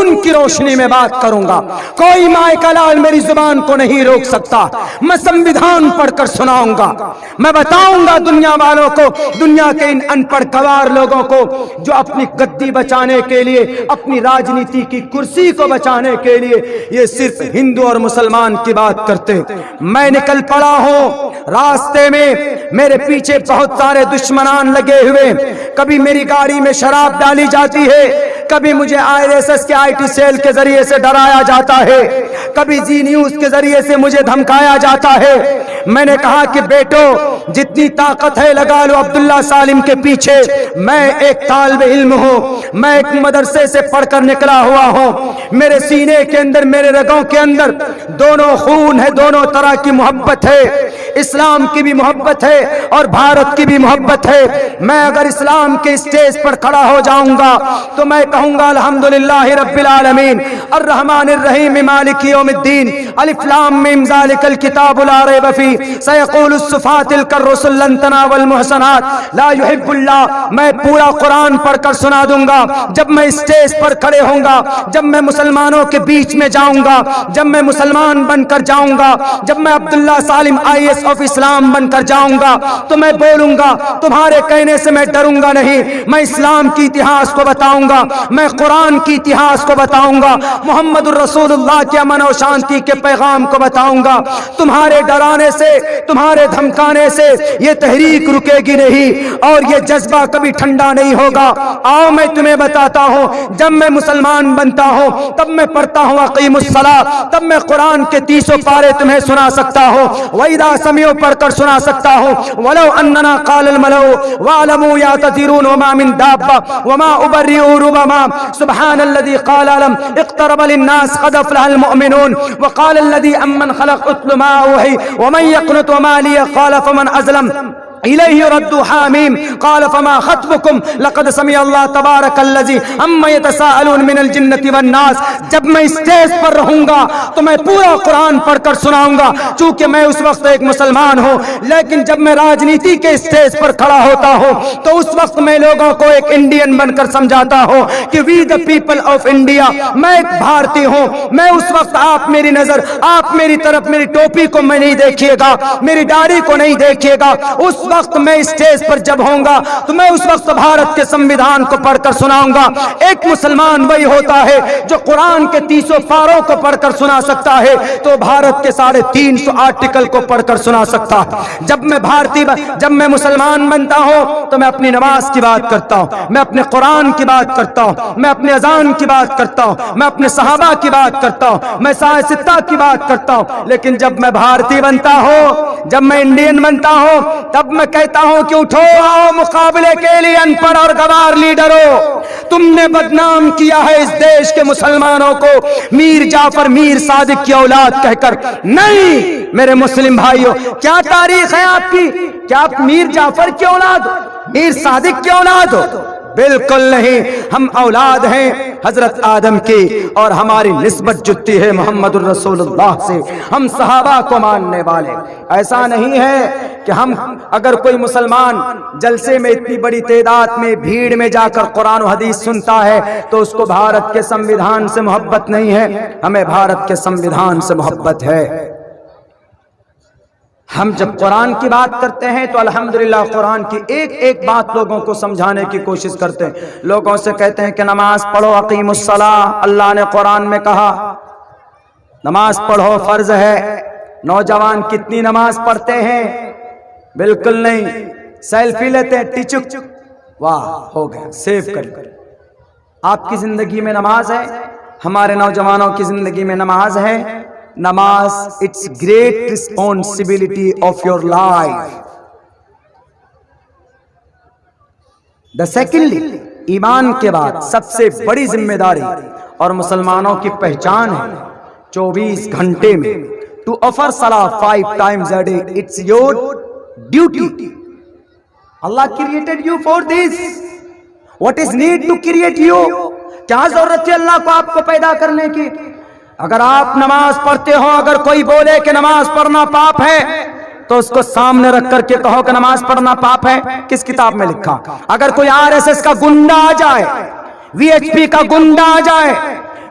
نور کی روشنی میں بات کروں گا. کوئی مائے کا لال میری زبان کو نہیں روک سکتا. میں سنویدھان پڑھ کر سناؤں گا. میں بتاؤں گا دنیا والوں کو, دنیا کے ان ان پڑھ گوار لوگوں کو جو اپنی گدی بچانے کے لیے, اپنی راجنیتی کی کرسی کو بچانے کے لیے یہ صرف ہندو اور مسلمان کی بات کرتے. میں نکل پڑا ہوں راستے میں, میرے پیچھے بہت سارے دشمنان لگے ہوئے. کبھی میری گاڑی میں شراب ڈالی جاتی ہے, کبھی مجھے IRSS کے IT سیل کے ذریعے سے ڈرایا جاتا ہے, کبھی زی نیوز کے ذریعے سے مجھے دھمکایا جاتا ہے. میں نے کہا کہ بیٹو جتنی طاقت ہے لگا لو عبداللہ سالم کے پیچھے. میں ایک طالب علم ہوں, میں ایک مدرسے سے پڑھ کر نکلا ہوا ہوں. میرے سینے کے اندر, میرے رگوں کے اندر دونوں خون ہے, دونوں طرح کی محبت ہے. اسلام کی بھی محبت ہے اور بھارت کی بھی محبت ہے. میں اگر اسلام کے اسٹیج پر کھڑا ہو جاؤں گا تو میں کہوں گا الحمدللہ رب العالمین الرحمن الرحیم مالک یوم الدین الف لام میم ذالک الکتاب لا ریب فیہ سیقول الصفات الرسل لن تناول المحسنات لا یحب اللہ. میں پورا قرآن پڑھ کر سنا دوں گا. جب میں اسٹیج پر کھڑے ہوں گا, جب میں مسلمانوں کے بیچ میں جاؤں گا, جب میں مسلمان بن کر جاؤں گا, جب میں عبداللہ سالم IAS آف اسلام بن کر جاؤں گا تو میں بولوں گا. تمہارے کہنے سے میں ڈروں گا نہیں. میں اسلام کی اتہاس کو بتاؤں گا, میں قرآن کی اتہاس کو بتاؤں گا, محمد الرسول اللہ کے امن و شانتی کے پیغام کو بتاؤں گا. تمہارے ڈرانے سے, تمہارے دھمکانے سے یہ تحریک رکے گی نہیں اور یہ جذبہ کبھی ٹھنڈا نہیں ہوگا. آؤ میں تمہیں بتاتا ہوں, جب میں مسلمان بنتا ہوں تب میں پڑھتا ہوں اقیم الصلاۃ, تب میں قرآن کے 30 پارے تمہیں سنا سکتا ہوں, وَإِذَا سَمِعُوا پڑھ کر سنا سکتا ہوں, وَلَوْ أَنَّنَا قَالَ الْمَلَأُ وَاعْلَمُوا يَعْتَذِرُونَ وَمَا مِن دَابَّةٍ وَمَا أُبَرِّئُ رُبَمَا سبحان الذي قال لم اقترب للناس قد أفلح المؤمنون وقال الذي أمن خلق أتل ما أوحي ومن يقنط وما لي قال فمن أظلم إليه ردوا حاميم قال فما خطبكم لقد سمع الله تبارك الذي عما يتساءلون من الجنة والناس. جب میں اسٹیج پر رہوں گا تو میں پورا قرآن پڑھ کر سناؤں گا, چونکہ میں اس وقت ایک مسلمان ہوں. لیکن جب میں راجنیتی کے اسٹیج پر کھڑا ہوتا ہوں تو اس وقت میں لوگوں کو ایک انڈین بن کر سمجھاتا ہوں کہ وی دا پیپل آف انڈیا, میں ایک بھارتی ہوں. میں اس وقت آپ میری نظر, آپ میری طرف, میری ٹوپی کو میں نہیں دیکھیے گا, میری داڑھی کو نہیں دیکھیے گا. اس وقت میں اسٹیج پر جب ہوں گا تو میں اس وقت بھارت کے سنویدھان کو پڑھ کر سناؤں گا. ایک مسلمان وہی ہوتا ہے جو قرآن کے 30 پاروں کو پڑھ کر سنا سکتا ہے تو بھارت کے 350 آرٹیکل کو پڑھ کر سنا سکتا ہے. جب میں مسلمان بنتا ہوں تو میں اپنی نماز کی بات کرتا ہوں, میں اپنے قرآن کی بات کرتا ہوں, میں اپنے اذان کی بات کرتا ہوں, میں اپنے صحابہ کی بات کرتا ہوں, میں سائے ستہ کی بات کرتا ہوں. لیکن جب میں بھارتی بنتا ہوں, جب میں انڈین بنتا ہوں, تب میں کہتا ہوں کہ اٹھو آؤ مقابلے کے لیے ان پڑھ اور گوار لیڈروں. تم نے بدنام کیا ہے اس دیش کے مسلمانوں کو میر جعفر, میر صادق کی اولاد کہہ کر. نہیں میرے مسلم بھائیوں, کیا تاریخ ہے آپ کی؟ کیا آپ میر جعفر کی اولاد ہو, میر صادق کی اولاد ہو؟ بالکل نہیں. ہم اولاد ہیں حضرت آدم کی اور ہماری نسبت جتتی ہے محمد الرسول اللہ سے. ہم صحابہ کو ماننے والے. ایسا نہیں ہے کہ ہم اگر کوئی مسلمان جلسے میں اتنی بڑی تعداد میں بھیڑ میں جا کر قرآن و حدیث سنتا ہے تو اس کو بھارت کے سنویدھان سے محبت نہیں ہے. ہمیں بھارت کے سنویدھان سے محبت ہے. ہم جب قرآن کی بات کرتے ہیں تو الحمدللہ قرآن کی ایک ایک بات لوگوں کو سمجھانے کی کوشش کرتے ہیں. لوگوں سے کہتے ہیں کہ نماز پڑھو, اقیم الصلاۃ, اللہ نے قرآن میں کہا نماز پڑھو, فرض ہے. نوجوان کتنی نماز پڑھتے ہیں؟ بالکل نہیں. سیلفی لیتے ہیں, ٹچک واہ ہو گیا, سیو کر. آپ کی زندگی میں نماز ہے, ہمارے نوجوانوں کی زندگی میں نماز ہے. نماز it's great responsibility of your life. The secondly, ایمان کے بعد سب سے بڑی ذمہ داری اور مسلمانوں کی پہچان ہے 24 گھنٹے میں ٹو آفر صلاۃ 5 times a day. It's your duty. Allah created you for this. What is need to create you. کیا ضرورت ہے اللہ کو آپ کو پیدا کرنے کی؟ اگر آپ نماز پڑھتے ہو, اگر کوئی بولے کہ نماز پڑھنا پاپ ہے تو اس کو سامنے رکھ کر کے کہو کہ نماز پڑھنا پاپ ہے. کس کتاب میں لکھا؟ اگر کوئی RSS کا گنڈا آ جائے, VHP کا گنڈا آ جائے,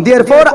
Therefore